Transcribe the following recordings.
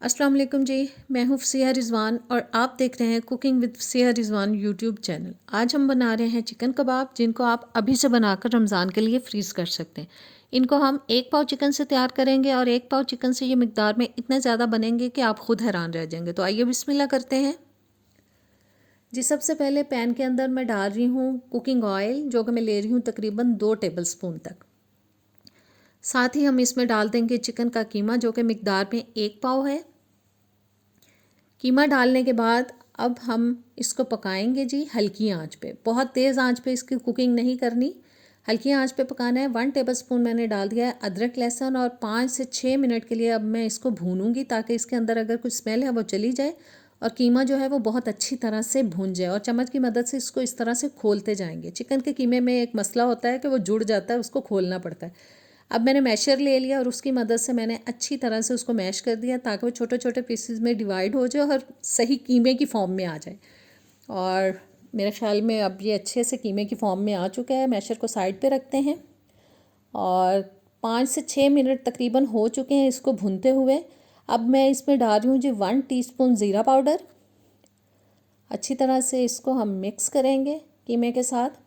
अस्सलाम वालेकुम जी। मैं हूँ फ़सिया रिज़वान और आप देख रहे हैं cooking with Fasiya Rizwan YouTube channel. आज हम बना रहे हैं चिकन कबाब, जिनको आप अभी से बनाकर रमज़ान के लिए फ्रीज़ कर सकते हैं। इनको हम 1 पाव चिकन से तैयार करेंगे और 1 पाव चिकन से ये मिकदार में इतने ज़्यादा बनेंगे कि आप ख़ुद हैरान रह जाएंगे। तो आइए बिस्मिल्लाह करते हैं जी। सबसे पहले पैन के अंदर मैं डाल रही हूँ कुकिंग ऑयल, जो कि मैं ले रही हूँ तकरीबन 2 टेबल स्पून तक। साथ ही हम इसमें डाल देंगे चिकन का कीमा, जो कि मिकदार में 1 पाव है। कीमा डालने के बाद अब हम इसको पकाएंगे जी हल्की आंच पे। बहुत तेज़ आंच पे इसकी कुकिंग नहीं करनी, हल्की आंच पे पकाना है। 1 टेबलस्पून मैंने डाल दिया है अदरक लहसुन और 5 से 6 मिनट के लिए अब मैं इसको भूनूंगी, ताकि इसके अंदर अगर कुछ स्मेल है वो चली जाए और कीमा जो है वो बहुत अच्छी तरह से भून जाए। और चम्मच की मदद से इसको इस तरह से खोलते जाएंगे। चिकन के कीमे में एक मसला होता है कि वो जुड़ जाता है, उसको खोलना पड़ता है। अब मैंने मैशर ले लिया और उसकी मदद से मैंने अच्छी तरह से उसको मैश कर दिया, ताकि वो छोटे छोटे पीसेस में डिवाइड हो जाए और सही कीमे की फॉर्म में आ जाए। और मेरे ख्याल में अब ये अच्छे से कीमे की फॉर्म में आ चुका है। मैशर को साइड पे रखते हैं और 5 से 6 मिनट तकरीबन हो चुके हैं इसको भूनते हुए। अब मैं इसमें डाल रही हूँ जी 1 टीस्पून ज़ीरा पाउडर। अच्छी तरह से इसको हम मिक्स करेंगे कीमे के साथ।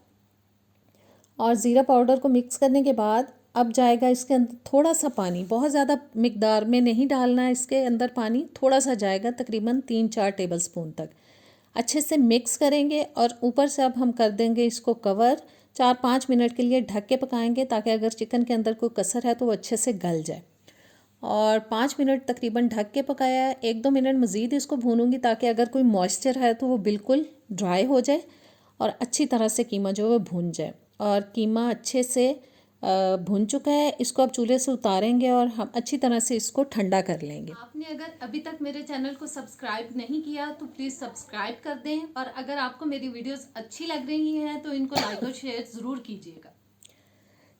और ज़ीरा पाउडर को मिक्स करने के बाद अब जाएगा इसके अंदर थोड़ा सा पानी, बहुत ज़्यादा मिकदार में नहीं डालना है इसके अंदर पानी, थोड़ा सा जाएगा तकरीबन 3-4 टेबलस्पून तक। अच्छे से मिक्स करेंगे और ऊपर से अब हम कर देंगे इसको कवर। 4-5 मिनट के लिए ढक के पकाएंगे, ताकि अगर चिकन के अंदर कोई कसर है तो वो अच्छे से गल जाए। और 5 मिनट तकरीबन ढक के पकाया है। 1-2 मिनट मज़ीद इसको भूनूंगी, ताकि अगर कोई मॉइस्चर है तो वो बिल्कुल ड्राई हो जाए और अच्छी तरह से कीमा जो है वो भून जाए। और कीमा अच्छे से भुन चुका है। इसको अब चूल्हे से उतारेंगे और हम अच्छी तरह से इसको ठंडा कर लेंगे। आपने अगर अभी तक मेरे चैनल को सब्सक्राइब नहीं किया तो प्लीज़ सब्सक्राइब कर दें, और अगर आपको मेरी वीडियोस अच्छी लग रही हैं तो इनको लाइक और शेयर ज़रूर कीजिएगा।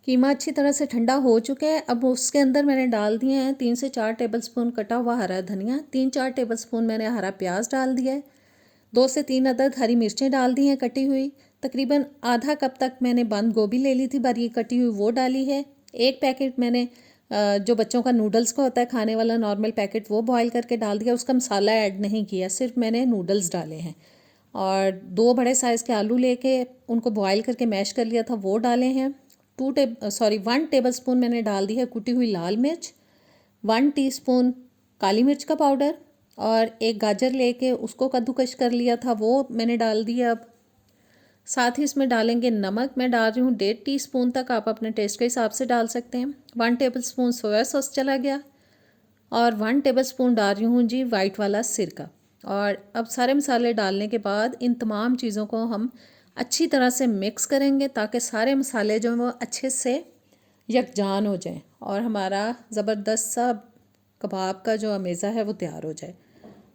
कीमा अच्छी तरह से ठंडा हो चुका है। अब उसके अंदर मैंने डाल दिए हैं 3 से 4 टेबलस्पून कटा हुआ हरा धनिया, 3-4 टेबलस्पून मैंने हरा प्याज डाल दिया है, 2 से 3 अदद हरी मिर्चें डाल दी हैं कटी हुई। तकरीबन आधा कप तक मैंने बंद गोभी ले ली थी बारीक कटी हुई, वो डाली है। 1 पैकेट मैंने जो बच्चों का नूडल्स का होता है खाने वाला नॉर्मल पैकेट, वो बॉईल करके डाल दिया। उसका मसाला ऐड नहीं किया, सिर्फ मैंने नूडल्स डाले हैं। और 2 बड़े साइज़ के आलू लेके उनको बॉईल करके मैश कर लिया था, वो डाले हैं। 1 टेबलस्पून मैंने डाल दी है कुटी हुई लाल मिर्च, 1 टीस्पून काली मिर्च का पाउडर, और 1 गाजर लेके उसको कद्दूकश कर लिया था, वो मैंने डाल दिया। अब साथ ही इसमें डालेंगे नमक। मैं डाल रही हूँ 1.5 टीस्पून तक, आप अपने टेस्ट के हिसाब से डाल सकते हैं। 1 टेबलस्पून सोया सॉस चला गया और 1 टेबलस्पून डाल रही हूँ जी वाइट वाला सिरका। और अब सारे मसाले डालने के बाद इन तमाम चीज़ों को हम अच्छी तरह से मिक्स करेंगे, ताकि सारे मसाले जो हैं वो अच्छे से यकजान हो जाएं और हमारा ज़बरदस्त सा कबाब का जो अमेज़ा है वो तैयार हो जाए।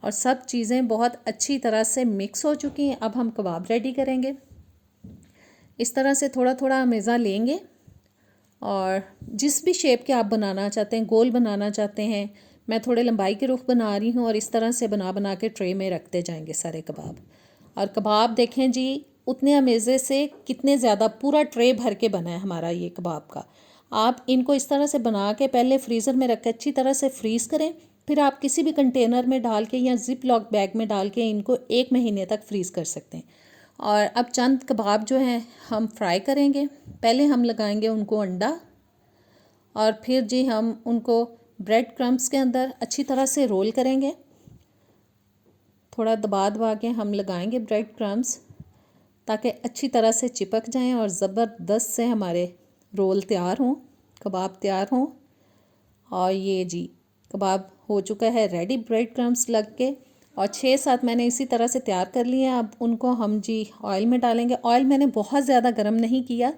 और सब चीज़ें बहुत अच्छी तरह से मिक्स हो चुकी हैं। अब हम कबाब रेडी करेंगे। इस तरह से थोड़ा थोड़ा अमेज़ा लेंगे और जिस भी शेप के आप बनाना चाहते हैं, गोल बनाना चाहते हैं, मैं थोड़े लंबाई के रुख बना रही हूँ, और इस तरह से बना बना के ट्रे में रखते जाएंगे सारे कबाब। और कबाब देखें जी उतने अमेज़े से कितने ज़्यादा, पूरा ट्रे भर के बना है हमारा ये कबाब का। आप इनको इस तरह से बना के पहले फ्रीज़र में रख के अच्छी तरह से फ्रीज़ करें, फिर आप किसी भी कंटेनर में डाल के या जिप लॉक बैग में डाल के इनको 1 महीने तक फ्रीज़ कर सकते हैं। और अब चंद कबाब जो हैं हम फ्राई करेंगे। पहले हम लगाएंगे उनको अंडा, और फिर जी हम उनको ब्रेड क्रम्स के अंदर अच्छी तरह से रोल करेंगे। थोड़ा दबा दबा के हम लगाएंगे ब्रेड क्रम्स, ताकि अच्छी तरह से चिपक जाएं और ज़बरदस्त से हमारे रोल तैयार हों, कबाब तैयार हों। और ये जी कबाब हो चुका है रेडी, ब्रेड क्रम्स लग के। और 6-7 मैंने इसी तरह से तैयार कर लिए हैं। अब उनको हम जी ऑयल में डालेंगे। ऑयल मैंने बहुत ज़्यादा गर्म नहीं किया,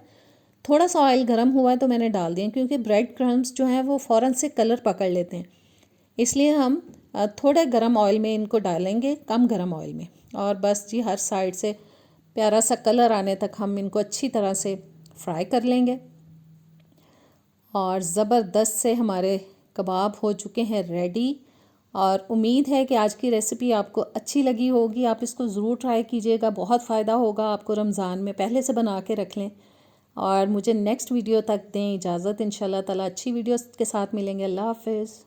थोड़ा सा ऑयल गर्म हुआ है तो मैंने डाल दिया, क्योंकि ब्रेड क्रम्स जो हैं वो फ़ौरन से कलर पकड़ लेते हैं, इसलिए हम थोड़े गर्म ऑयल में इनको डालेंगे, कम गर्म ऑयल में। और बस जी हर साइड से प्यारा सा कलर आने तक हम इनको अच्छी तरह से फ्राई कर लेंगे। और ज़बरदस्त से हमारे कबाब हो चुके हैं रेडी। और उम्मीद है कि आज की रेसिपी आपको अच्छी लगी होगी। आप इसको ज़रूर ट्राई कीजिएगा, बहुत फ़ायदा होगा आपको। रमज़ान में पहले से बना के रख लें। और मुझे नेक्स्ट वीडियो तक दें इजाज़त। इंशाल्लाह ताला अच्छी वीडियोस के साथ मिलेंगे। अल्लाह हाफ़िज़।